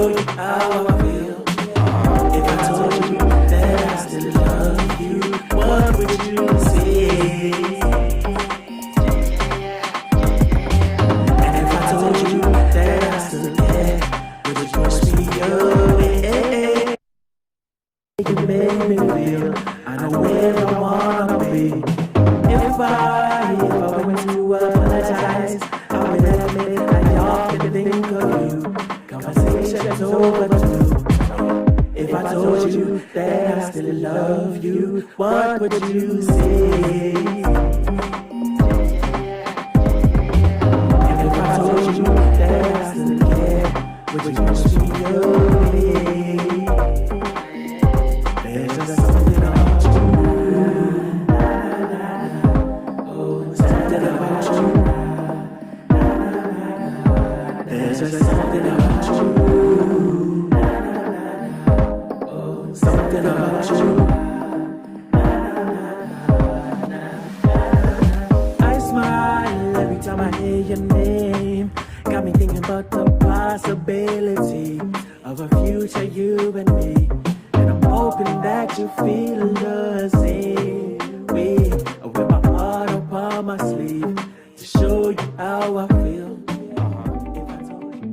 show you how I feel. If I told you that I still love you, what would you say? And if I told you that I still care, would you push me away? You made me feel I know where I wanna be. If I went to apologize, I would admit I often think of you. Conversations over too. If I told you that I still love you, what would you say? And if I told you that I still care, would you push me away? There's just something about you. Oh, something about you. There's just something about you. Oh, something about you. I smile every time I hear your name. Got me thinking about the possibility of a future, you and me. And I'm hoping that you feel the same way. With my heart upon my sleeve to show you how I feel. If I told you.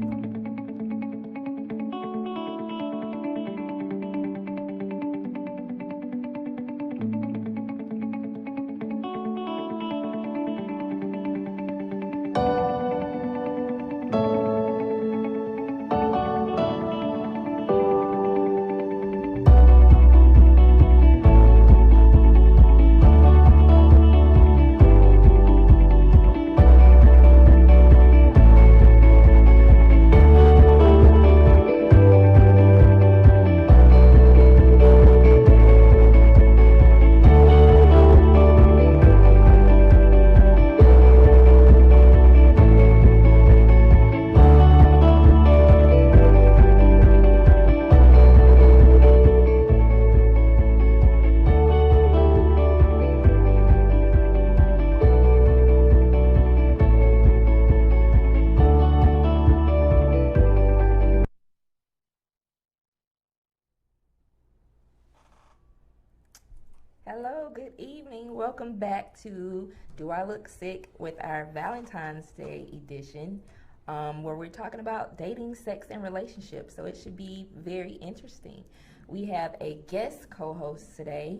Hello, good evening. Welcome back to Do I Look Sick with our Valentine's Day edition, where we're talking about dating, sex, and relationships. So it should be very interesting. We have a guest co-host today,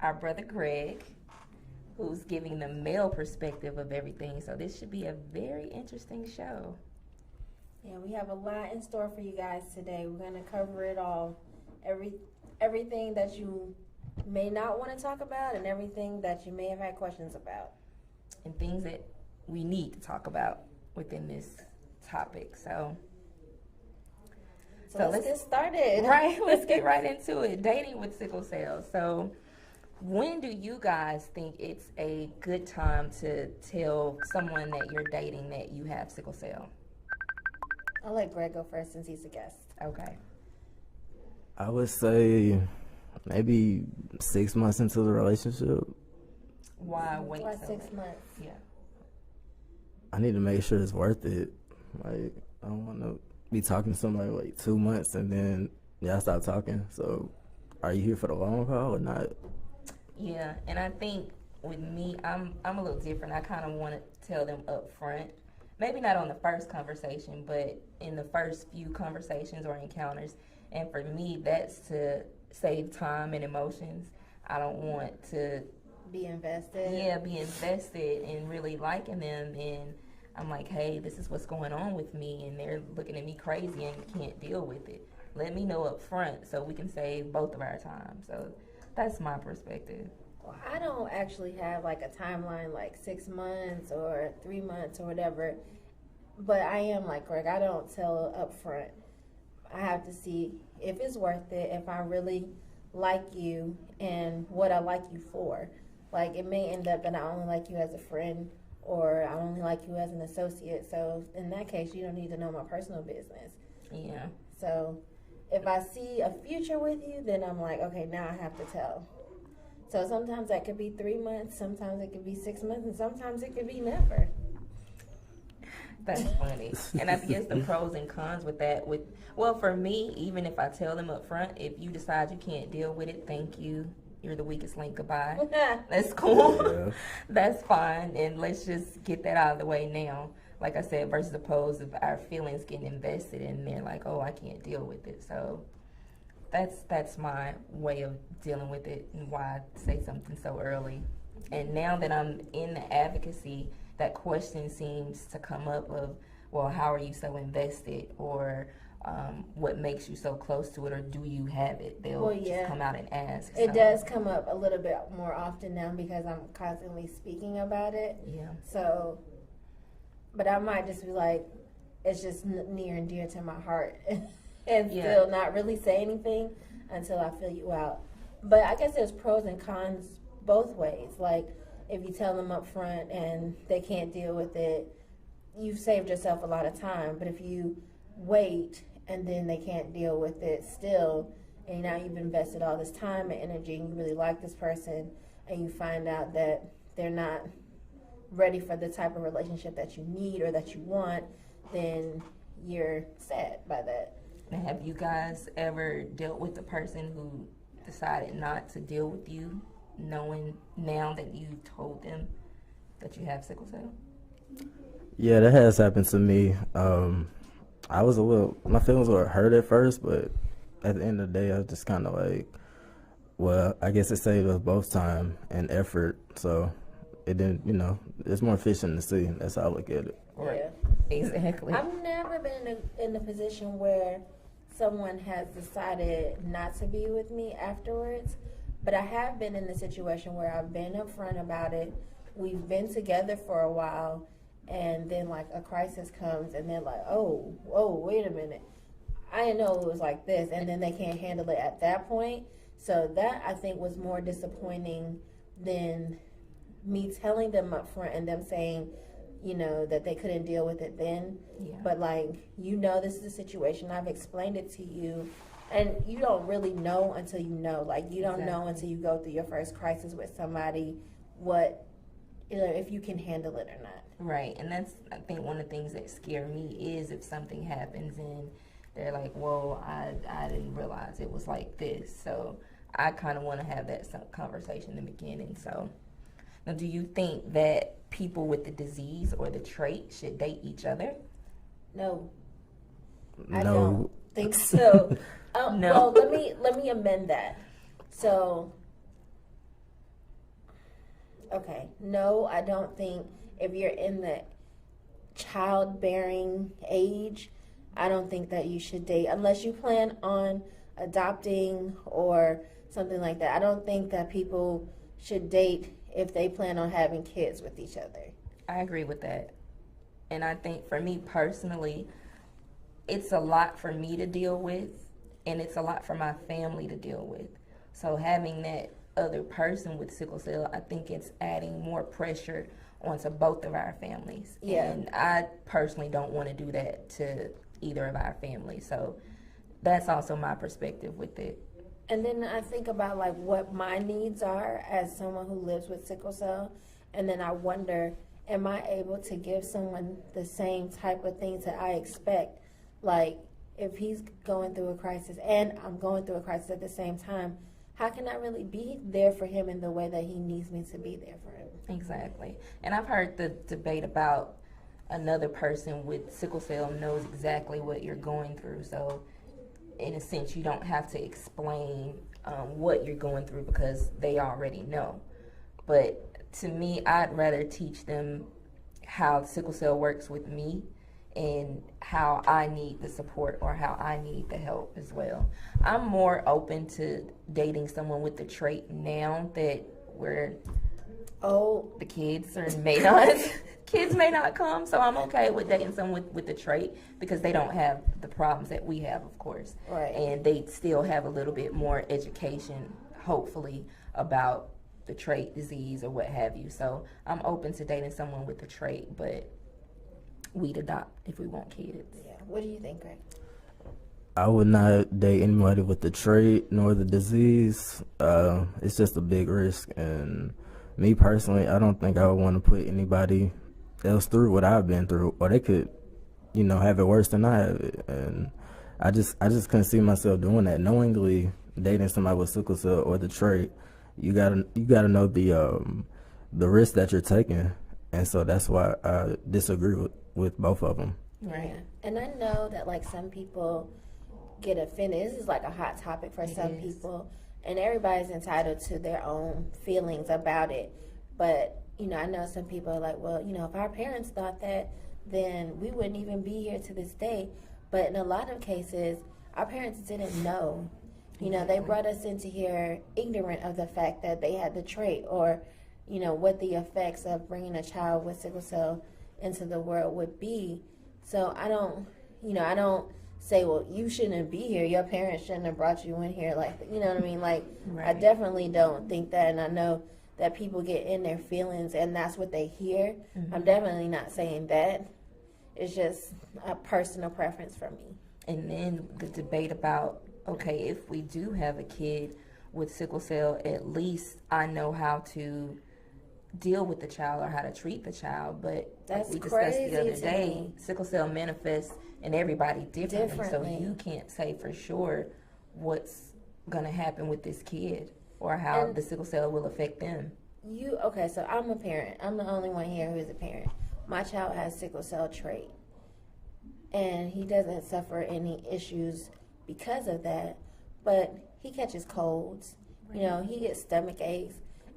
our brother Greg, who's giving the male perspective of everything. So this should be a very interesting show. Yeah, we have a lot in store for you guys today. We're going to cover it all. Everything that you may not want to talk about and everything that you may have had questions about. And things that we need to talk about within this topic. So let's get started. Right, let's get right into it. Dating with sickle cell. So when do you guys think it's a good time to tell someone that you're dating that you have sickle cell? I'll let Greg go first since he's the guest. Okay. I would say maybe 6 months into the relationship. Why wait Why so 6 late? months? Yeah. I need to make sure it's worth it. Like, I don't want to be talking to somebody like 2 months and then y'all stop talking. So, are you here for the long haul or not? Yeah, and I think with me, I'm a little different. I kind of want to tell them up front. Maybe not on the first conversation, but in the first few conversations or encounters. And for me, that's to save time and emotions. I don't want to be invested. Yeah, be invested in really liking them, and I'm like, hey, this is what's going on with me, and they're looking at me crazy and can't deal with it. Let me know up front so we can save both of our time. So that's my perspective. Well, I don't actually have like a timeline like 6 months or 3 months or whatever, but I am like Greg. I don't tell up front. I have to see if it's worth it, if I really like you and what I like you for. Like, it may end up that I only like you as a friend or I only like you as an associate. So in that case, you don't need to know my personal business. Yeah. So if I see a future with you, then I'm like, okay, now I have to tell. So sometimes that could be 3 months, sometimes it could be 6 months, and sometimes it could be never. That's funny. And I guess the pros and cons with that, well, for me, even if I tell them up front, if you decide you can't deal with it, thank you. You're the weakest link. Goodbye. That's cool. Yeah. That's fine. And let's just get that out of the way now. Like I said, versus opposed of our feelings getting invested and they're like, oh, I can't deal with it. So that's my way of dealing with it and why I say something so early. And now that I'm in the advocacy, that question seems to come up of, well, how are you so invested, or what makes you so close to it, or do you have it? They'll just come out and ask. It does come up a little bit more often now because I'm constantly speaking about it. Yeah. So, but I might just be like, it's just near and dear to my heart and still not really say anything until I feel you out. But I guess there's pros and cons both ways. Like, if you tell them up front and they can't deal with it, you've saved yourself a lot of time. But if you wait and then they can't deal with it still, and now you've invested all this time and energy and you really like this person, and you find out that they're not ready for the type of relationship that you need or that you want, then you're sad by that. Now, have you guys ever dealt with a person who decided not to deal with you, knowing now that you told them that you have sickle cell? Yeah, that has happened to me. My feelings were hurt at first, but at the end of the day, I was just kind of like, well, I guess it saved us both time and effort. So it didn't, it's more efficient to see. That's how I look at it. Right. Exactly. I've never been in a position where someone has decided not to be with me afterwards, but I have been in the situation where I've been upfront about it. We've been together for a while, and then like a crisis comes, and they're like, "Oh, wait a minute, I didn't know it was like this," and then they can't handle it at that point. So that, I think, was more disappointing than me telling them up front and them saying, that they couldn't deal with it then. Yeah. But like, this is the situation. I've explained it to you. And you don't really know until you know. Like, you don't know until you go through your first crisis with somebody what, if you can handle it or not. Right. And that's, I think, one of the things that scare me is if something happens and they're like, whoa, I didn't realize it was like this. So I kind of want to have that conversation in the beginning. So now, do you think that people with the disease or the trait should date each other? No. No. I don't think so. No. Well, let me amend that. So, okay, no, I don't think if you're in the childbearing age, I don't think that you should date unless you plan on adopting or something like that. I don't think that people should date if they plan on having kids with each other. I agree with that. And I think for me personally, it's a lot for me to deal with, and it's a lot for my family to deal with. So having that other person with sickle cell, I think it's adding more pressure onto both of our families. Yeah. And I personally don't want to do that to either of our families. So that's also my perspective with it. And then I think about like what my needs are as someone who lives with sickle cell, and then I wonder, am I able to give someone the same type of things that I expect? Like, if he's going through a crisis and I'm going through a crisis at the same time, how can I really be there for him in the way that he needs me to be there for him? Exactly. And I've heard the debate about another person with sickle cell knows exactly what you're going through. So in a sense, you don't have to explain what you're going through because they already know. But to me, I'd rather teach them how sickle cell works with me and how I need the support or how I need the help as well. I'm more open to dating someone with the trait now that we're the kids may not come, so I'm okay with dating someone with the trait because they don't have the problems that we have, of course. Right. And they still have a little bit more education, hopefully, about the trait, disease, or what have you. So I'm open to dating someone with the trait, but we'd adopt if we want kids. Yeah. What do you think, Greg? I would not date anybody with the trait nor the disease. It's just a big risk, and me personally, I don't think I would want to put anybody else through what I've been through, or they could have it worse than I have it. And I just couldn't see myself doing that. Knowingly dating somebody with sickle cell or the trait, you gotta know the risk that you're taking. And so that's why I disagree with both of them. Right. Yeah. And I know that like some people get offended. This is like a hot topic for some people, and everybody's entitled to their own feelings about it. But I know some people are like, well, if our parents thought that, then we wouldn't even be here to this day. But in a lot of cases, our parents didn't know. They brought us into here ignorant of the fact that they had the trait, or what the effects of bringing a child with sickle cell into the world would be. So I don't say, well, you shouldn't be here. Your parents shouldn't have brought you in here. Like, you know what I mean? Like, Right. I definitely don't think that. And I know that people get in their feelings and that's what they hear. Mm-hmm. I'm definitely not saying that. It's just a personal preference for me. And then the debate about, okay, if we do have a kid with sickle cell, at least I know how to deal with the child or how to treat the child. But That's we discussed the crazy other to day, me. sickle cell manifests in everybody differently. So Differently. you can't say for sure what's going to happen with this kid or how And the sickle cell will affect them. Okay, so I'm a parent. I'm the only one here who's a parent. My child has sickle cell trait, and he doesn't suffer any issues because of that, but he catches colds. He gets stomach aches,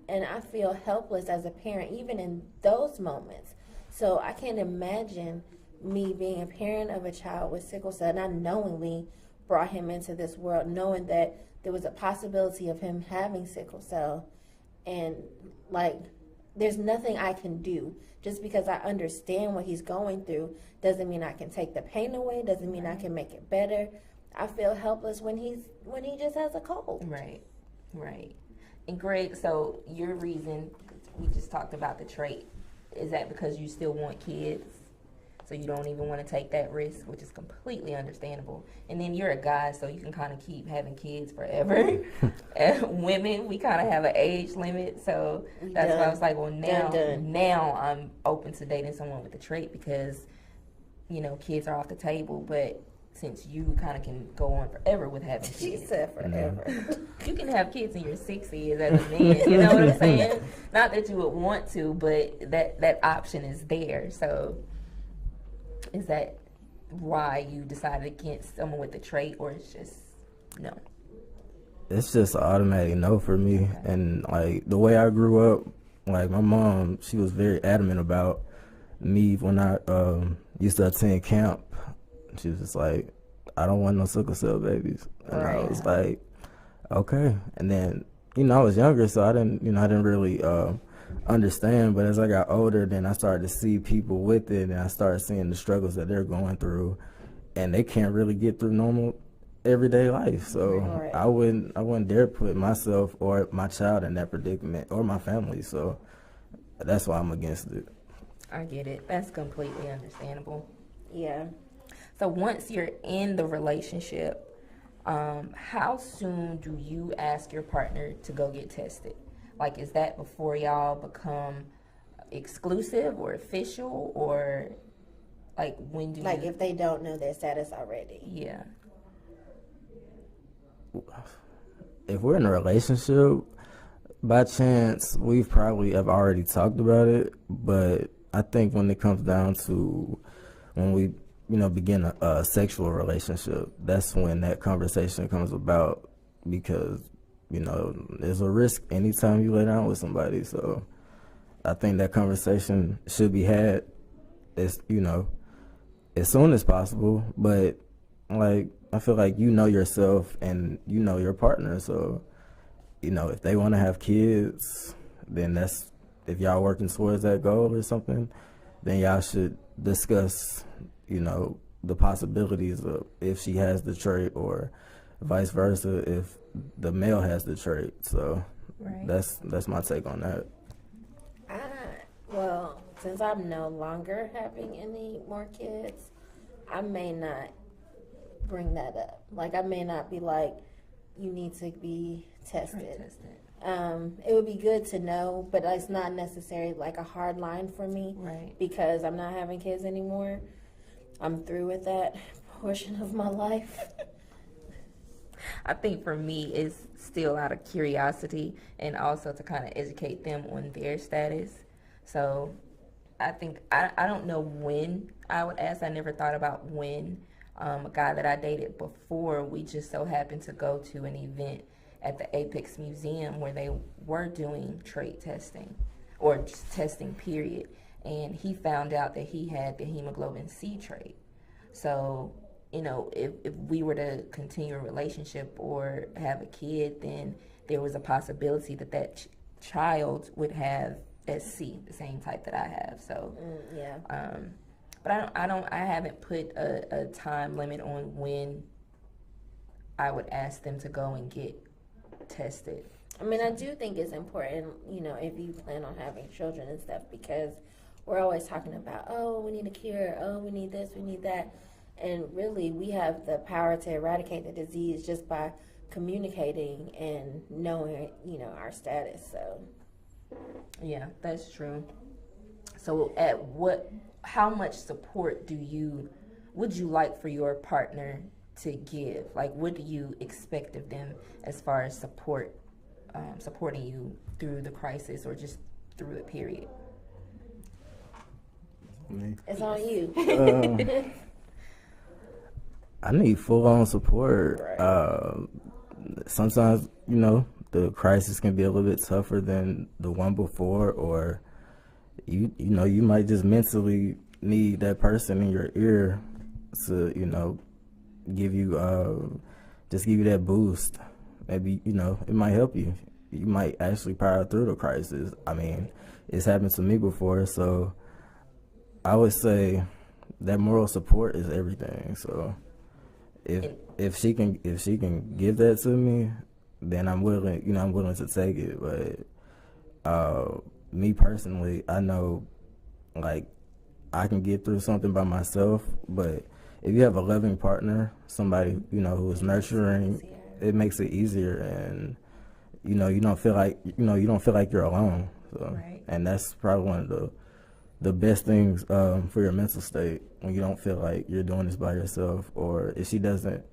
and I feel helpless as a parent even in those moments. So I can't imagine me being a parent of a child with sickle cell, and I knowingly brought him into this world knowing that there was a possibility of him having sickle cell, and like there's nothing I can do. Just because I understand what he's going through doesn't mean I can take the pain away, doesn't mean I can make it better. I feel helpless when he just has a cold. Right. And Greg, so your reason, we just talked about the trait, is that because you still want kids? So you don't even want to take that risk, which is completely understandable. And then you're a guy, so you can kind of keep having kids forever. And women, we kind of have an age limit, so that's why I was like, well, now I'm open to dating someone with a trait because, kids are off the table. But since you kind of can go on forever with having kids. She said forever. You can have kids in your 60s as a man, you know what I'm saying? Not that you would want to, but that option is there. So is that why you decided against someone with the trait, or it's just no? It's just an automatic no for me. Okay. And like the way I grew up, like my mom, she was very adamant about me when I used to attend camp. She was just like, I don't want no sickle cell babies. And I was like, okay. And then, I was younger, so I didn't really understand. But as I got older, then I started to see people with it, and I started seeing the struggles that they're going through, and they can't really get through normal everyday life. So I wouldn't dare put myself or my child in that predicament, or my family. So that's why I'm against it. I get it. That's completely understandable. Yeah. So once you're in the relationship, how soon do you ask your partner to go get tested? Like, is that before y'all become exclusive or official, or like when do like if they don't know their status already? Yeah. If we're in a relationship, by chance, we probably have already talked about it. But I think when it comes down to when we begin a sexual relationship, that's when that conversation comes about, because there's a risk anytime you lay down with somebody. So I think that conversation should be had as soon as possible. But like, I feel like yourself and your partner, so if they want to have kids, then that's, if y'all working towards that goal or something, then y'all should discuss the possibilities of if she has the trait, or vice versa if the male has the trait. So that's my take on that. Well, since I'm no longer having any more kids, I may not bring that up. Like, I may not be like, you need to be tested. It would be good to know, but it's not necessarily like a hard line for me, right? Because I'm not having kids anymore. I'm through with that portion of my life. I think for me, it's still out of curiosity and also to kind of educate them on their status. So I think, I don't know when I would ask. I never thought about when. A guy that I dated before, we just so happened to go to an event at the Apex Museum where they were doing trait testing or just testing, period. And he found out that he had the hemoglobin C trait. So, if we were to continue a relationship or have a kid, then there was a possibility that child would have SC, the same type that I have. So, Yeah. But I haven't put a time limit on when I would ask them to go and get tested. I mean, I do think it's important, if you plan on having children and stuff, because we're always talking about, oh, we need a cure, oh, we need this, we need that. And really, we have the power to eradicate the disease just by communicating and knowing, our status. So, yeah, that's true. So, how much support would you like for your partner to give? Like, what do you expect of them as far as supporting you through the crisis or just through the period? Me. it's on you. I need full on support. Right. Sometimes, the crisis can be a little bit tougher than the one before, or you might just mentally need that person in your ear to, give you that boost. Maybe, it might help you. You might actually power through the crisis. I mean, it's happened to me before, so I would say that moral support is everything. So if she can give that to me, then I'm willing to take it. But me personally, I know, like, I can get through something by myself, but if you have a loving partner, somebody, who is nurturing, it makes it easier, and you don't feel like you're alone. So, Right. And that's probably one of the best things for your mental state, when you don't feel like you're doing this by yourself, or if she doesn't,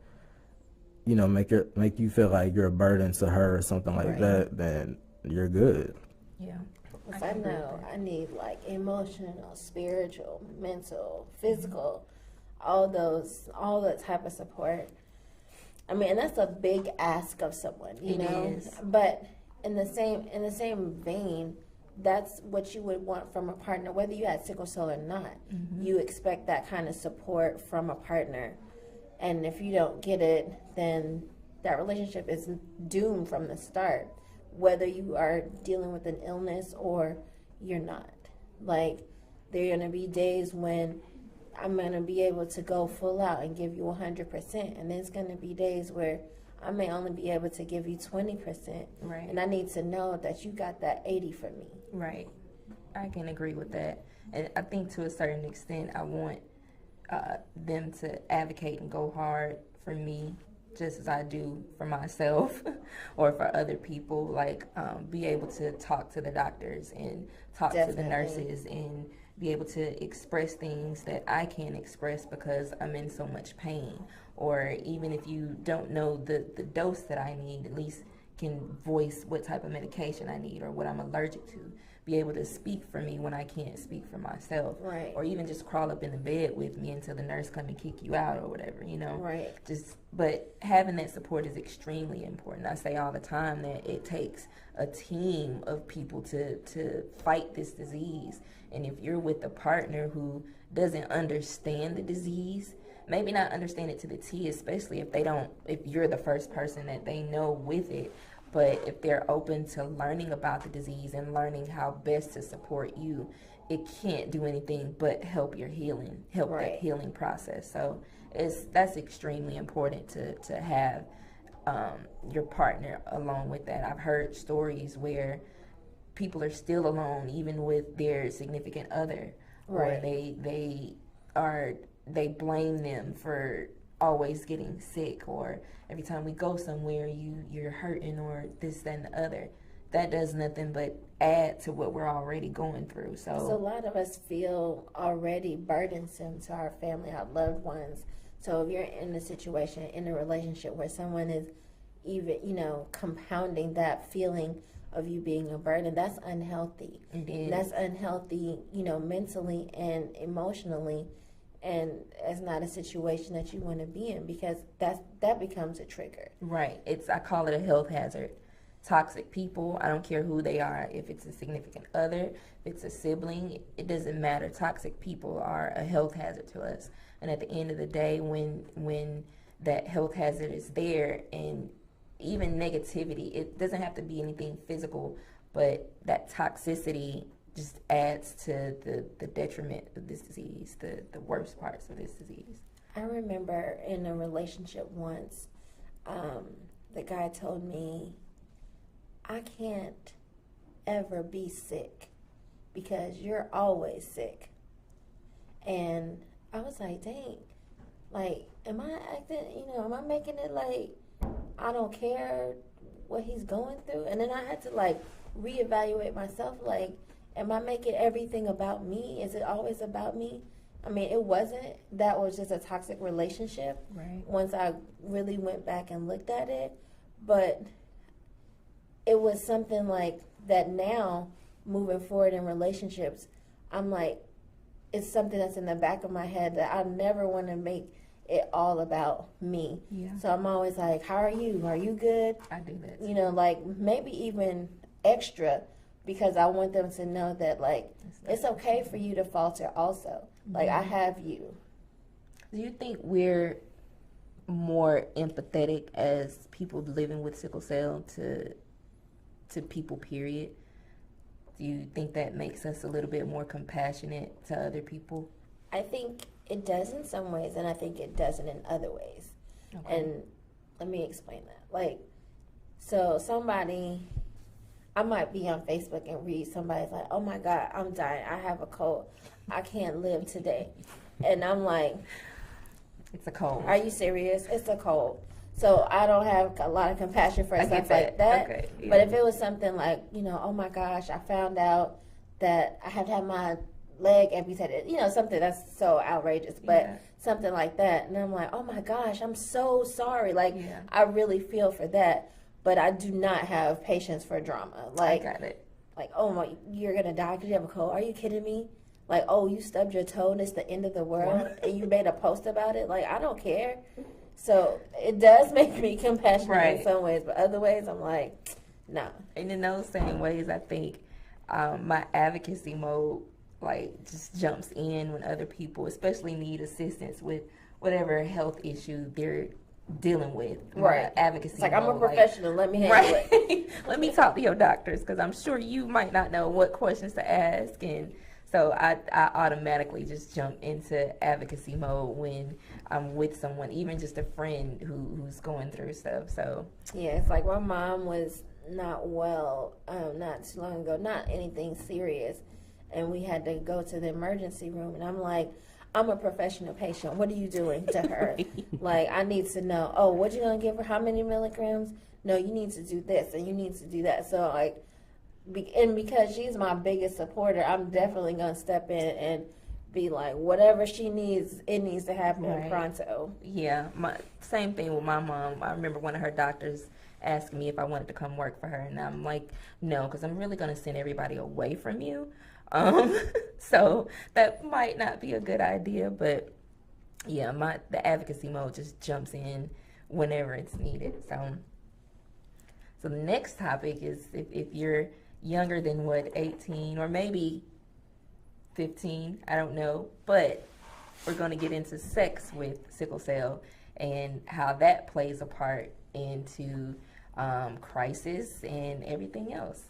make you feel like you're a burden to her or something like Right. that, then you're good. Yeah. Because I I can agree with know that. I need like emotional, spiritual, mental, physical, all that type of support. I mean, and that's a big ask of someone, It know. is. But in the same vein, that's what you would want from a partner, whether you had sickle cell or not. Mm-hmm. You expect that kind of support from a partner, and if you don't get it, then that relationship is doomed from the start, whether you are dealing with an illness or you're not. Like, there are going to be days when I'm going to be able to go full out and give you 100%, and there's going to be days where I may only be able to give you 20%. Right. And I need to know that you got that 80 for me. Right. I can agree with that. And I think to a certain extent, I want them to advocate and go hard for me, just as I do for myself or for other people. Like, be able to talk to the doctors and talk to the nurses and be able to express things that I can't express because I'm in so much pain. Or even if you don't know the dose that I need, at least can voice what type of medication I need or what I'm allergic to. Be able to speak for me when I can't speak for myself. Right. Or even just crawl up in the bed with me until the nurse come and kick you out or whatever, Right. But having that support is extremely important. I say all the time that it takes a team of people to fight this disease. And if you're with a partner who doesn't understand the disease, maybe not understand it to the T, especially if you're the first person that they know with it, but if they're open to learning about the disease and learning how best to support you, it can't do anything but help your healing, help Right. that healing process. So that's extremely important to have your partner along with that. I've heard stories where people are still alone even with their significant other, Right. or they blame them for always getting sick, or every time we go somewhere you're hurting, or this, that, and the other. that does nothing but add to what we're already going through. So a lot of us feel already burdensome to our family, our loved ones. So if you're in a situation, in a relationship where someone is even, compounding that feeling of you being a burden, that's unhealthy. That's unhealthy, mentally and emotionally, and it's not a situation that you want to be in, because that becomes a trigger. Right. I call it a health hazard. Toxic people, I don't care who they are, if it's a significant other, if it's a sibling, it doesn't matter. Toxic people are a health hazard to us. And at the end of the day, when that health hazard is there, and even negativity, it doesn't have to be anything physical, but that toxicity just adds to the detriment of this disease, the worst parts of this disease. I remember in a relationship once, the guy told me, I can't ever be sick because you're always sick. And I was like, dang, like, am I acting, am I making it like I don't care what he's going through? And then I had to like reevaluate myself, like, am I making everything about me? Is it always about me? I mean, it wasn't. That was just a toxic relationship. Right. Once I really went back and looked at it. But it was something like that now, moving forward in relationships, I'm like, it's something that's in the back of my head that I never want to make it all about me. Yeah. So I'm always like, how are you? Are you good? I do that. Like maybe even extra, because I want them to know that, like, it's okay for you to falter also. Like, I have you. Do you think we're more empathetic as people living with sickle cell to people, period? Do you think that makes us a little bit more compassionate to other people? I think it does in some ways, and I think it doesn't in other ways. Okay. And let me explain that. Like, so I might be on Facebook and read somebody's like, oh my God, I'm dying. I have a cold. I can't live today. And I'm like, it's a cold. Are you serious? It's a cold. So I don't have a lot of compassion for stuff like that. Okay, yeah. But if it was something like, oh my gosh, I found out that I have to have my leg amputated, something that's so outrageous, but something like that. And I'm like, oh my gosh, I'm so sorry. Like, I really feel for that. But I do not have patience for drama. Like, I got it. Like, oh my, you're going to die because you have a cold. Are you kidding me? Like, oh, you stubbed your toe and it's the end of the world and you made a post about it. Like, I don't care. So it does make me compassionate in some ways, but other ways I'm like, nah. And in those same ways, I think my advocacy mode just jumps in when other people, especially, need assistance with whatever health issue they're dealing with. Right. Advocacy. It's like, I'm a professional. Let me handle it. Let me talk to your doctors, because I'm sure you might not know what questions to ask, and so I automatically just jump into advocacy mode when I'm with someone, even just a friend who's going through stuff. So yeah, it's like my mom was not well not too long ago, not anything serious, and we had to go to the emergency room, and I'm like, I'm a professional patient. What are you doing to her? Like, I need to know, oh, what you going to give her? How many milligrams? No, you need to do this and you need to do that. So, like, and because she's my biggest supporter, I'm definitely going to step in and be like, whatever she needs, it needs to happen pronto. Yeah, same thing with my mom. I remember one of her doctors asked me if I wanted to come work for her, and I'm like, no, because I'm really going to send everybody away from you. So that might not be a good idea, but yeah, the advocacy mode just jumps in whenever it's needed. So the next topic is if you're younger than 18 or maybe 15, I don't know, but we're going to get into sex with sickle cell and how that plays a part into crisis and everything else.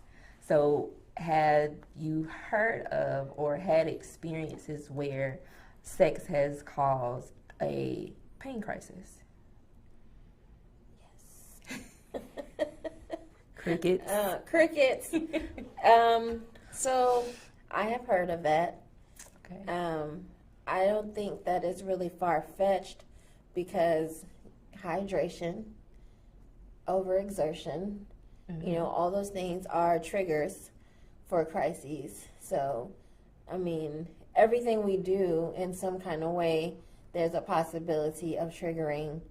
So had you heard of or had experiences where sex has caused a pain crisis? Yes. Crickets. Crickets. So I have heard of that. Okay. I don't think that is really far-fetched, because hydration, overexertion, You know, all those things are triggers for crises. So, I mean, everything we do in some kind of way, there's a possibility of triggering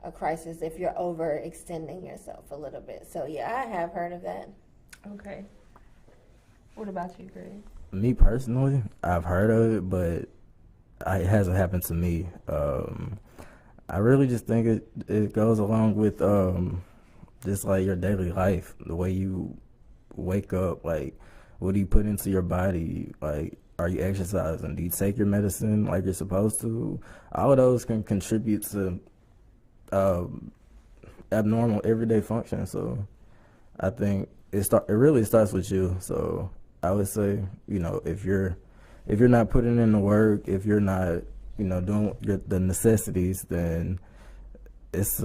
a crisis if you're overextending yourself a little bit. So, yeah, I have heard of that. Okay. What about you, Greg? Me personally, I've heard of it, but it hasn't happened to me. I really just think it goes along with just like your daily life, the way you wake up, like what do you put into your body, like are you exercising, do you take your medicine like you're supposed to? All of those can contribute to abnormal everyday function. So I think it really starts with you. So I would say, you know, if you're not putting in the work, if you're not, you know, doing the necessities, then it's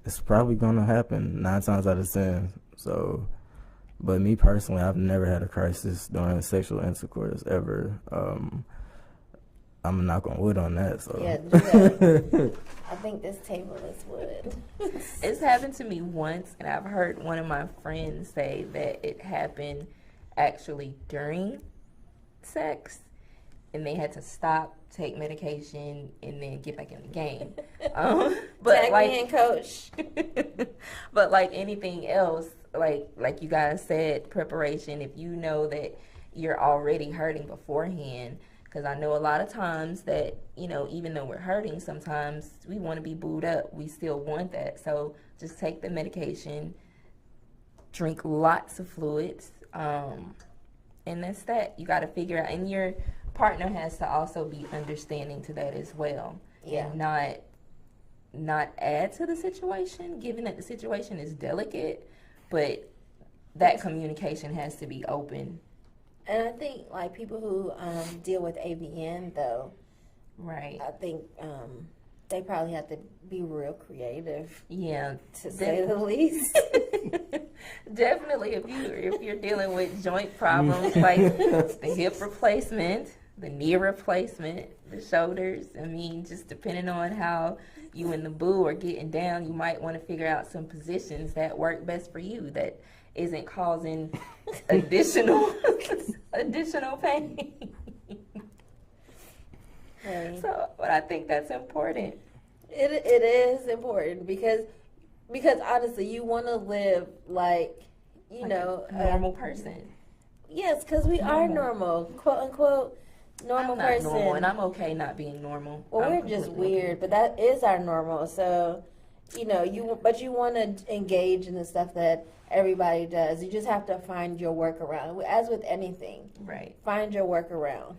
it's probably gonna happen 9 times out of 10. So, but me personally, I've never had a crisis during sexual intercourse ever. I'm not gonna wood on that. So Yeah, do that. I think this table is wood. It's happened to me once, and I've heard one of my friends say that it happened actually during sex, and they had to stop, take medication, and then get back in the game. But Tag like, me in, coach. but like anything else, like you guys said, preparation. If you know that you're already hurting beforehand, because I know a lot of times that, you know, even though we're hurting, sometimes we want to be booed up. We still want that. So just take the medication, drink lots of fluids, and that's that. You got to figure out, and your partner has to also be understanding to that as well. Yeah. And not add to the situation, given that the situation is delicate, but that communication has to be open. And I think, like, people who deal with AVN, though, Right. I think they probably have to be real creative, Yeah. to say the least. Definitely, if you're dealing with joint problems like the hip replacement, the knee replacement, the shoulders, I mean, just depending on how you and the boo are getting down, you might want to figure out some positions that work best for you that isn't causing additional pain. Hey. So, but I think that's important. It is important because honestly, you want to live like, you Like know, a normal person. Yes, because we are normal, quote unquote, normal I'm not person. normal, and I'm okay not being normal. Well, I'm we're just completely weird, okay. but that is our normal. So, you know, you want to engage in the stuff that everybody does. You just have to find your workaround. As with anything, Right. find your workaround.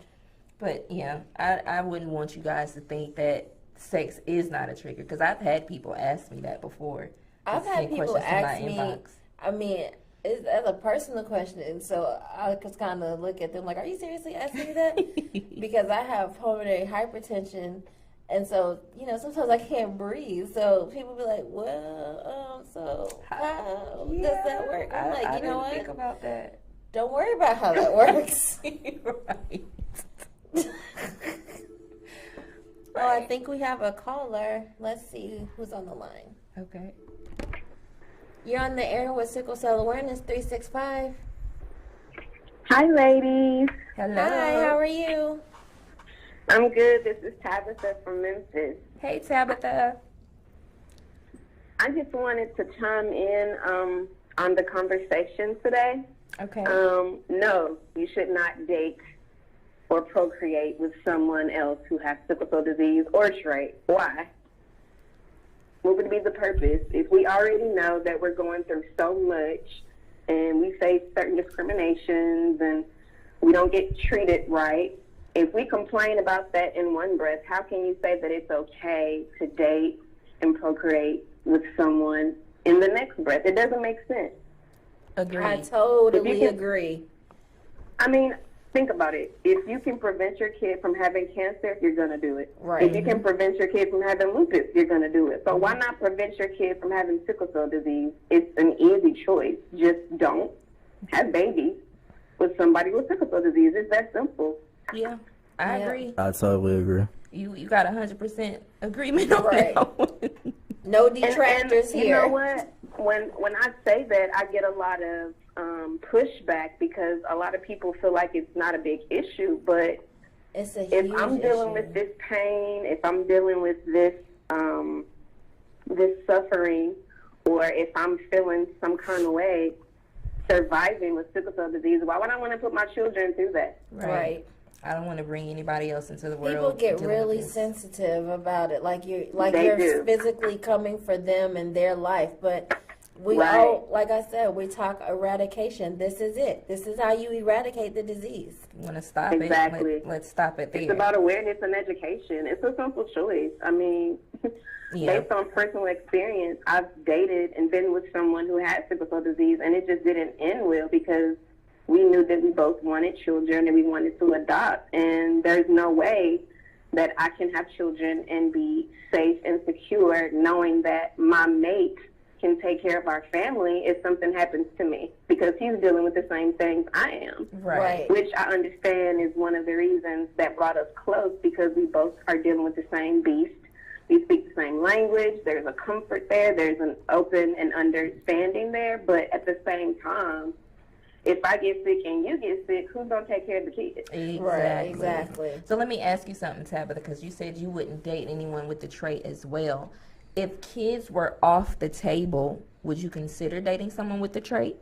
But yeah, I wouldn't want you guys to think that sex is not a trigger, because I've had people ask me that before. I've Just had send people questions to ask my me. inbox. I mean, it's as a personal question, and so I just kind of look at them like, "Are you seriously asking me that?" Because I have pulmonary hypertension, and so, you know, sometimes I can't breathe. So people be like, "Well, so how does that work?" I'm like, I you know didn't what? think about that. Don't worry about how that works. Right. Oh, I think we have a caller. Let's see who's on the line. Okay. You're on the air with Sickle Cell Awareness 365. Hi, ladies. Hello. Hi, how are you? I'm good. This is Tabitha from Memphis. Hey, Tabitha. I just wanted to chime in on the conversation today. Okay. No, you should not date or procreate with someone else who has sickle cell disease or trait. Why? What would be the purpose? If we already know that we're going through so much and we face certain discriminations and we don't get treated right, if we complain about that in one breath, how can you say that it's okay to date and procreate with someone in the next breath? It doesn't make sense. Agreed. I totally If you can- agree. I mean, think about it. If you can prevent your kid from having cancer, you're going to do it. Right. If you can prevent your kid from having lupus, you're going to do it. So why not prevent your kid from having sickle cell disease? It's an easy choice. Just don't have babies with somebody with sickle cell disease. It's that simple. Yeah, I Yeah. agree. I totally agree. You got 100% agreement on Right. that one. No detractors and here. You know what? when I say that, I get a lot of pushback because a lot of people feel like it's not a big issue. But It's a if huge I'm dealing issue. with this pain, if I'm dealing with this this suffering, or if I'm feeling some kind of way surviving with sickle cell disease, why would I want to put my children through that? Right. I don't want to bring anybody else into the world. People get dealing with really this. sensitive about it, like They you're do. physically coming for them and their life. But we Right. all, like I said, we talk eradication. This is it. This is how you eradicate the disease. You want to stop Exactly. it? Let's stop it there. It's about awareness and education. It's a simple choice. I mean, Yeah. based on personal experience, I've dated and been with someone who had sickle cell disease, and it just didn't end well because we knew that we both wanted children and we wanted to adopt. And there's no way that I can have children and be safe and secure knowing that my mate can take care of our family if something happens to me, because he's dealing with the same things I am. Right. Which I understand is one of the reasons that brought us close, because we both are dealing with the same beast. We speak the same language. There's a comfort there. There's an open and understanding there. But at the same time, if I get sick and you get sick, who's going to take care of the kids? Exactly. Right, exactly. So let me ask you something, Tabitha, because you said you wouldn't date anyone with the trait as well. If kids were off the table, would you consider dating someone with the trait?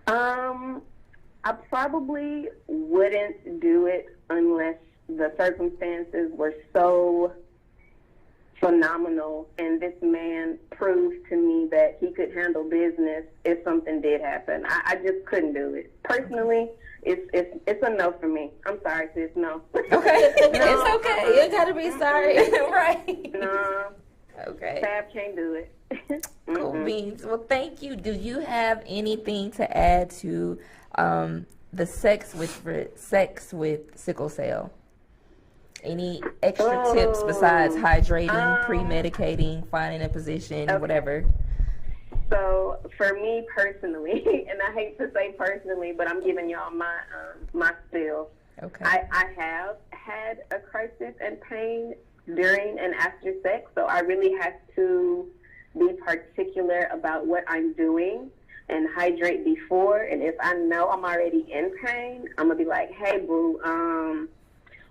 I probably wouldn't do it unless the circumstances were so phenomenal and this man proved to me that he could handle business if something did happen. I just couldn't do it. Personally, it's a no for me. I'm sorry, sis, no. Okay. It's okay. You gotta be sorry. Right. No, Okay. Fab can't do it. Cool Mm-mm. beans. Well, thank you. Do you have anything to add to the sex with sickle cell? Any extra tips besides hydrating, pre-medicating, finding a position, Okay. whatever? So for me personally, and I hate to say personally, but I'm giving y'all my spiel. Okay. I have had a crisis and pain during and after sex, so I really have to be particular about what I'm doing and hydrate before. And if I know I'm already in pain, I'm gonna be like, "Hey, boo,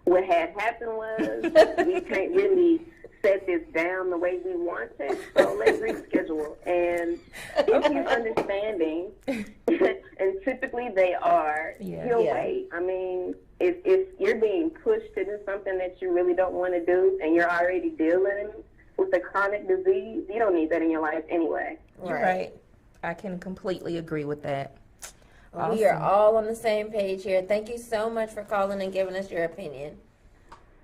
what had happened was we can't really set this down the way we want it, so let's reschedule." And if he's understanding, and typically they are, Yeah. he'll Yeah. wait. I mean, if you're being pushed to do something that you really don't want to do and you're already dealing with a chronic disease, you don't need that in your life anyway. You're right. I can completely agree with that. We are Awesome. all on the same page here. Thank you so much for calling and giving us your opinion.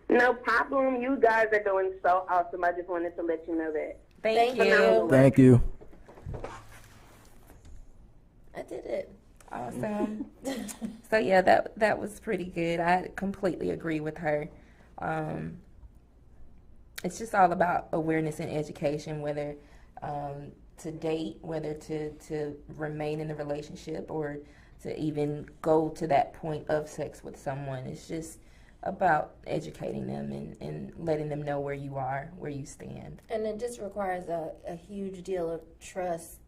No problem. You guys are doing so awesome. I just wanted to let you know that. Thank Thank you. you. Thank you. I did it. Awesome. So yeah, that was pretty good. I completely agree with her. It's just all about awareness and education, whether to date, whether to remain in a relationship, or to even go to that point of sex with someone. It's just about educating them and letting them know where you are, where you stand. And it just requires a huge deal of trust,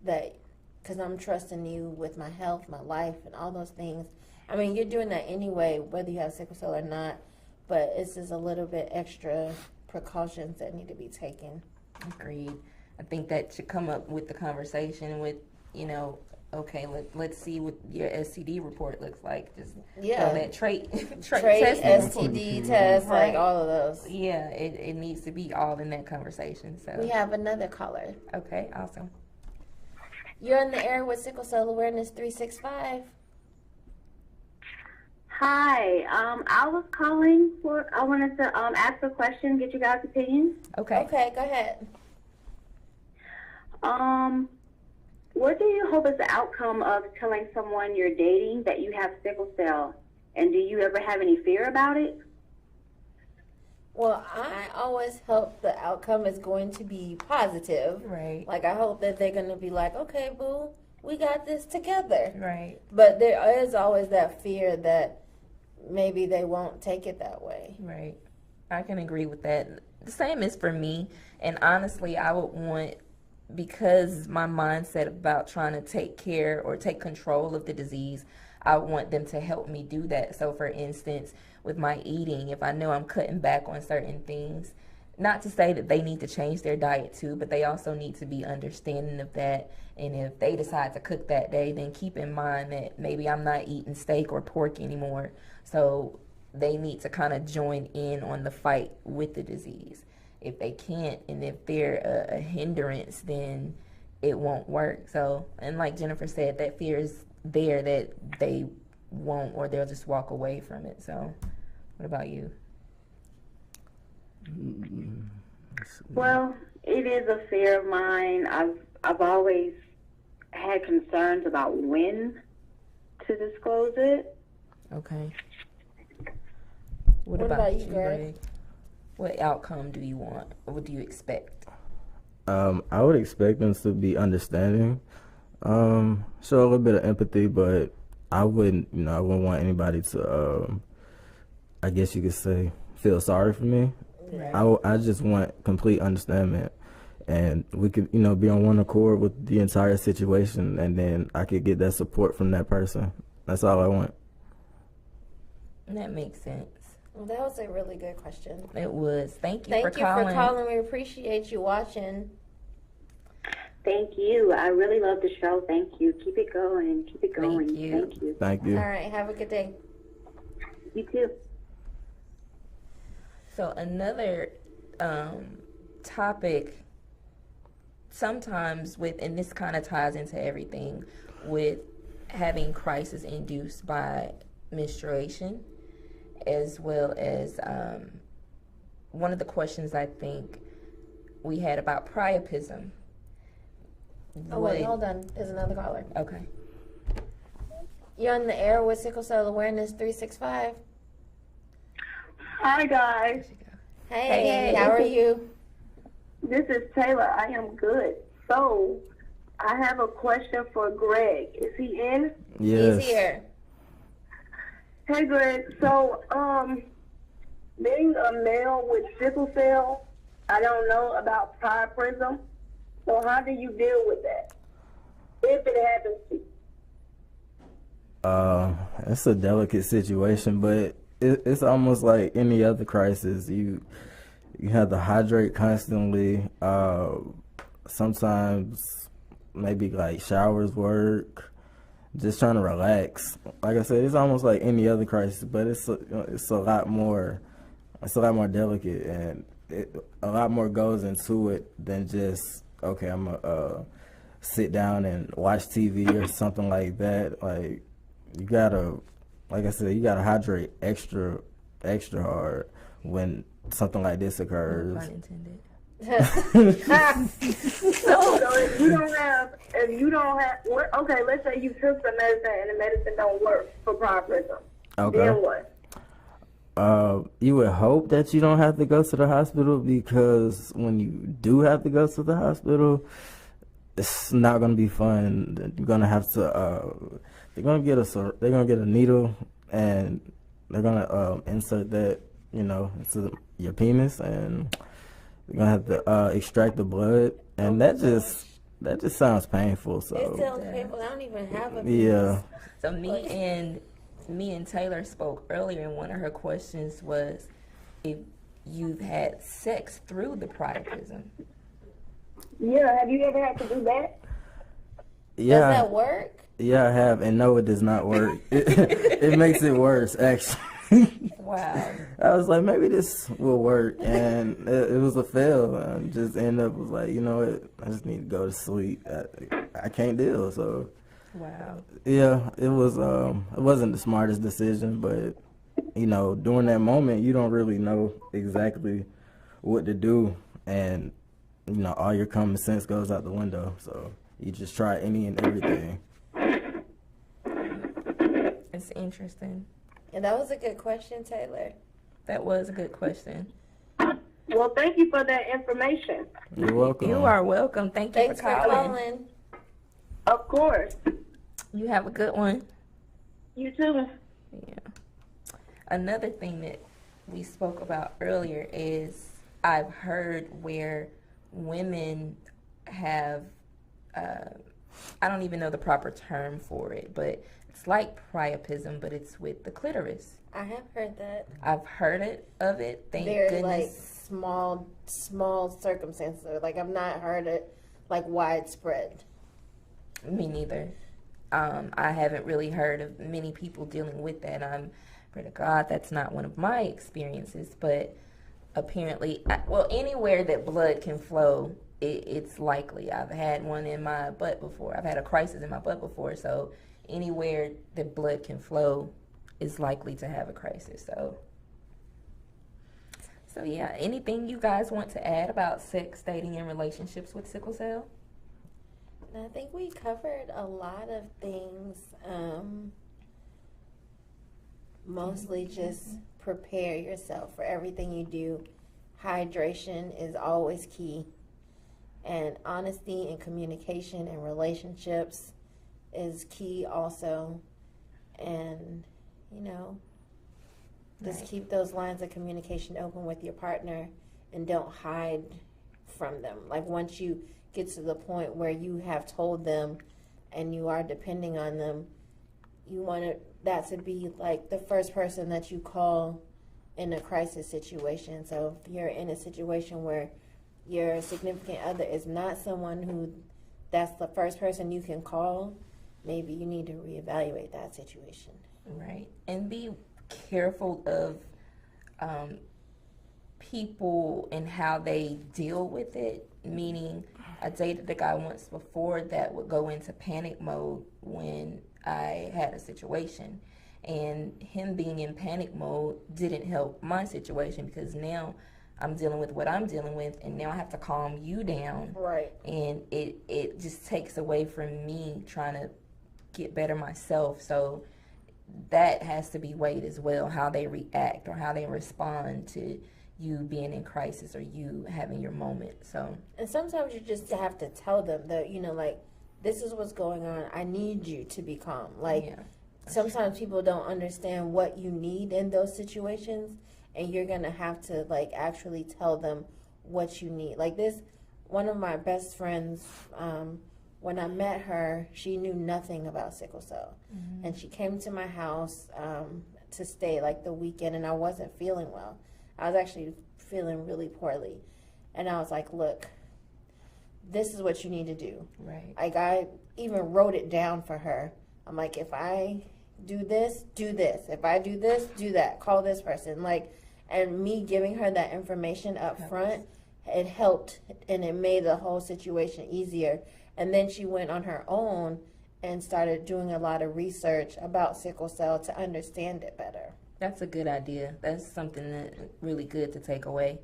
that because I'm trusting you with my health, my life, and all those things. I mean, you're doing that anyway, whether you have sickle cell or not, but it's just a little bit extra precautions that need to be taken. Agreed. I think that should come up with the conversation with, okay, let's see what your STD report looks like. Just Yeah. throw that trait Trait, testing report. STD test, Right. like all of those. Yeah, it needs to be all in that conversation. So We have another caller. okay, awesome. You're in the air with Sickle Cell Awareness 365. Hi, I was calling I wanted to ask a question, get you guys' opinion. Okay. Okay, go ahead. What do you hope is the outcome of telling someone you're dating that you have sickle cell? And do you ever have any fear about it? Well, I always hope the outcome is going to be positive. Right. Like, I hope that they're going to be like, okay, boo, we got this together. Right. But there is always that fear that maybe they won't take it that way. Right. I can agree with that. The same is for me. And honestly, I would want because my mindset about trying to take care or take control of the disease, I want them to help me do that. So for instance, with my eating, if I know I'm cutting back on certain things, not to say that they need to change their diet too, but they also need to be understanding of that. And if they decide to cook that day, then keep in mind that maybe I'm not eating steak or pork anymore. So they need to kind of join in on the fight with the disease. If they can't, and if they're a hindrance, then it won't work. So, and like Jennifer said, that fear is there that they won't, or they'll just walk away from it. So, what about you? Well, it is a fear of mine. I've always had concerns about when to disclose it. Okay. What about you, Greg? What outcome do you want? What do you expect? I would expect them to be understanding, show a little bit of empathy, but I wouldn't want anybody to, I guess you could say, feel sorry for me. Right. I just want complete understanding, and we could, be on one accord with the entire situation, and then I could get that support from that person. That's all I want. That makes sense. Well, that was a really good question. It was. Thank you for calling. Thank you for calling. We appreciate you watching. Thank you. I really love the show. Thank you. Keep it going. Keep it going. Thank you. Thank you. Thank you. All right. Have a good day. You too. So another topic sometimes with, and this kind of ties into everything, with having crisis induced by menstruation, as well as one of the questions I think we had about priapism. Oh, wait, hold on. There's another caller. Okay. You're on the air with Sickle Cell Awareness 365. Hi, guys. Hey, how are you? This is Taylor. I am good. So, I have a question for Greg. Is he in? Yes. He's here. Hey, Greg. So, being a male with sickle cell, I don't know about priapism. So, how do you deal with that if it happens to you? It's a delicate situation, but it's almost like any other crisis. You have to hydrate constantly. Sometimes maybe like showers work. Just trying to relax. Like I said, it's almost like any other crisis, but it's a lot more. It's a lot more delicate, and a lot more goes into it than just okay. I'm gonna sit down and watch TV or something like that. Like you gotta, like I said, you gotta hydrate extra hard when something like this occurs. Pun intended. So if you don't have, okay, let's say you took the medicine and the medicine don't work for priapism. Okay. Then what? You would hope that you don't have to go to the hospital, because when you do have to go to the hospital, it's not gonna be fun. You're gonna have to. They're gonna get a needle, and they're gonna insert that into your penis, and you're gonna have to extract the blood, and that just sounds painful. So It sounds painful. I don't even have a penis. Yeah. So me and Taylor spoke earlier, and one of her questions was if you've had sex through the priapism. Yeah, have you ever had to do that? Yeah. Does that work? Yeah, I have, and no, it does not work. It makes it worse, actually. Wow. I was like, maybe this will work, and it was a fail. I just ended up was like, you know what? I just need to go to sleep. I can't deal. So, wow. Yeah, it was. It wasn't the smartest decision, but during that moment, you don't really know exactly what to do, and all your common sense goes out the window. So you just try any and everything. It's interesting. And that was a good question, Taylor. That was a good question. Well, thank you for that information. You're welcome. You are welcome. Thanks for calling. Of course. You have a good one. You too. Yeah. Another thing that we spoke about earlier is I've heard where women have, I don't even know the proper term for it, but it's like priapism, but it's with the clitoris. I have heard that. I've heard of it. Thank Very goodness. like small circumstances. Like I've not heard it like widespread. Me neither. I haven't really heard of many people dealing with that. I'm pray to God that's not one of my experiences, but apparently, well, anywhere that blood can flow, it's likely. I've had one in my butt before. I've had a crisis in my butt before, so anywhere that blood can flow is likely to have a crisis. So yeah, anything you guys want to add about sex, dating, and relationships with sickle cell? I think we covered a lot of things. Mostly just prepare yourself for everything you do. Hydration is always key. And honesty and communication and relationships is key also. And, just keep those lines of communication open with your partner and don't hide from them. Like once you get to the point where you have told them and you are depending on them, you want that to be like the first person that you call in a crisis situation. So if you're in a situation where your significant other is not someone who that's the first person you can call, maybe you need to reevaluate that situation. Right. And be careful of people and how they deal with it. Meaning, I dated a guy once before that would go into panic mode when I had a situation. And him being in panic mode didn't help my situation because now I'm dealing with what I'm dealing with, and now I have to calm you down. Right. And it just takes away from me trying to get better myself. So that has to be weighed as well, how they react or how they respond to you being in crisis or you having your moment. So, and sometimes you just have to tell them that, like, this is what's going on. I need you to be calm. Like, yeah. Sometimes people don't understand what you need in those situations, and you're going to have to, like, actually tell them what you need. Like this, one of my best friends, when I met her, she knew nothing about sickle cell. Mm-hmm. And she came to my house to stay, like, the weekend, and I wasn't feeling well. I was actually feeling really poorly. And I was like, look, this is what you need to do. Right. Like, I even wrote it down for her. I'm like, if I do this, do this. If I do this, do that. Call this person. Like, and me giving her that information up front, it helped, and it made the whole situation easier. And then she went on her own and started doing a lot of research about sickle cell to understand it better. That's a good idea. That's something that really good to take away,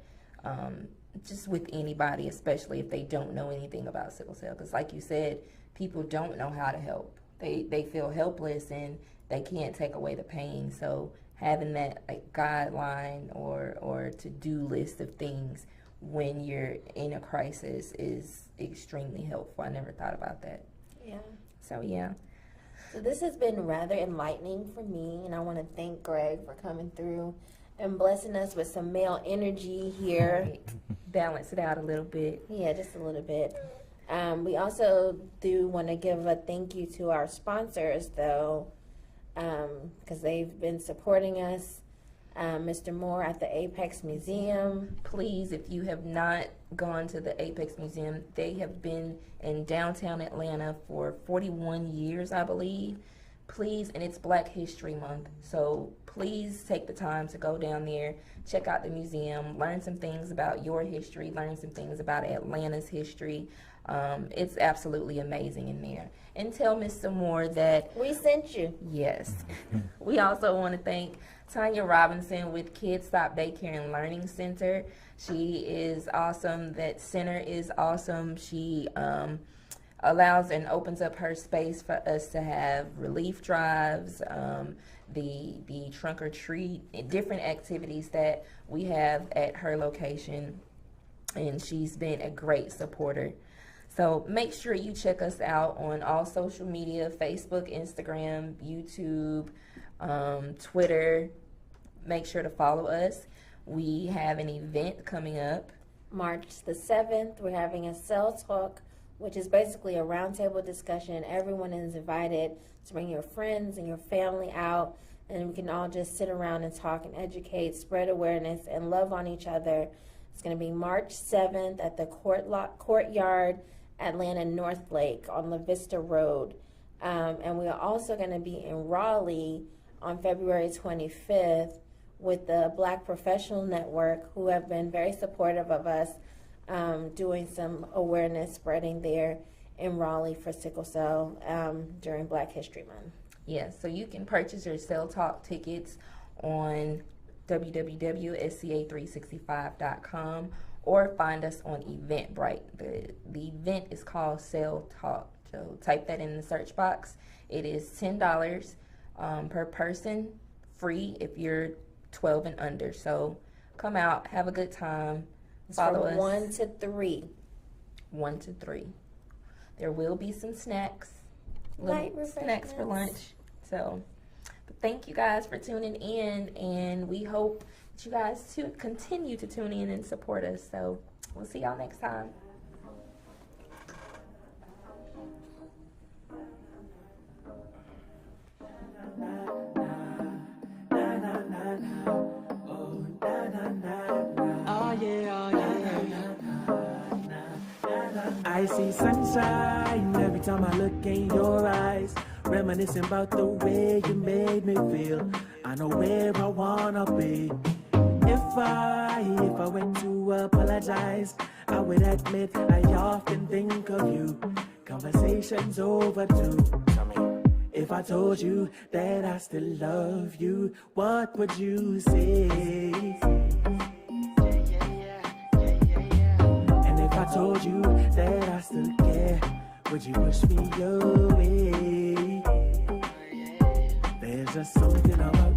just with anybody, especially if they don't know anything about sickle cell. Because like you said, people don't know how to help. They feel helpless and they can't take away the pain. So having that like guideline or to-do list of things when you're in a crisis is extremely helpful. I never thought about that. Yeah. So yeah. So this has been rather enlightening for me, and I want to thank Greg for coming through and blessing us with some male energy here. Right. Balance it out a little bit. Yeah, just a little bit. We also do want to give a thank you to our sponsors, though, because they've been supporting us. Mr. Moore at the Apex Museum. Please, if you have not gone to the Apex Museum, they have been in downtown Atlanta for 41 years, I believe. Please, and it's Black History Month, so please take the time to go down there, check out the museum, learn some things about your history, learn some things about Atlanta's history. It's absolutely amazing in there. And tell Mr. Moore that we sent you. Yes. We also want to thank Tanya Robinson with Kids Stop Daycare and Learning Center. She is awesome. That center is awesome. She allows and opens up her space for us to have relief drives, the trunk or treat, and different activities that we have at her location. And she's been a great supporter. So make sure you check us out on all social media, Facebook, Instagram, YouTube, Twitter. Make sure to follow us. We have an event coming up. March the 7th, we're having a Cell Talk which is basically a roundtable discussion. Everyone is invited to bring your friends and your family out, and we can all just sit around and talk and educate, spread awareness, and love on each other. It's going to be March 7th at the Courtyard Atlanta North Lake on La Vista Road. And we are also going to be in Raleigh on February 25th with the Black Professional Network, who have been very supportive of us, doing some awareness spreading there in Raleigh for sickle cell during Black History Month. Yes, so you can purchase your Cell Talk tickets on www.sca365.com or find us on Eventbrite. The event is called Cell Talk. So type that in the search box. It is $10 per person, free if you're 12 and under. So come out, have a good time. It's Follow from us. 1 to 3. 1 to 3. There will be some snacks. Light snacks for refreshments. lunch. So, but thank you guys for tuning in, and we hope that you guys to continue to tune in and support us. So we'll see y'all next time. I see sunshine every time I look in your eyes, reminiscing about the way you made me feel. I know where I wanna be. If I were to apologize, I would admit I often think of you. Conversations overdue. If I told you that I still love you, what would you say? If I told you that I still care, would you push me away? There's just something about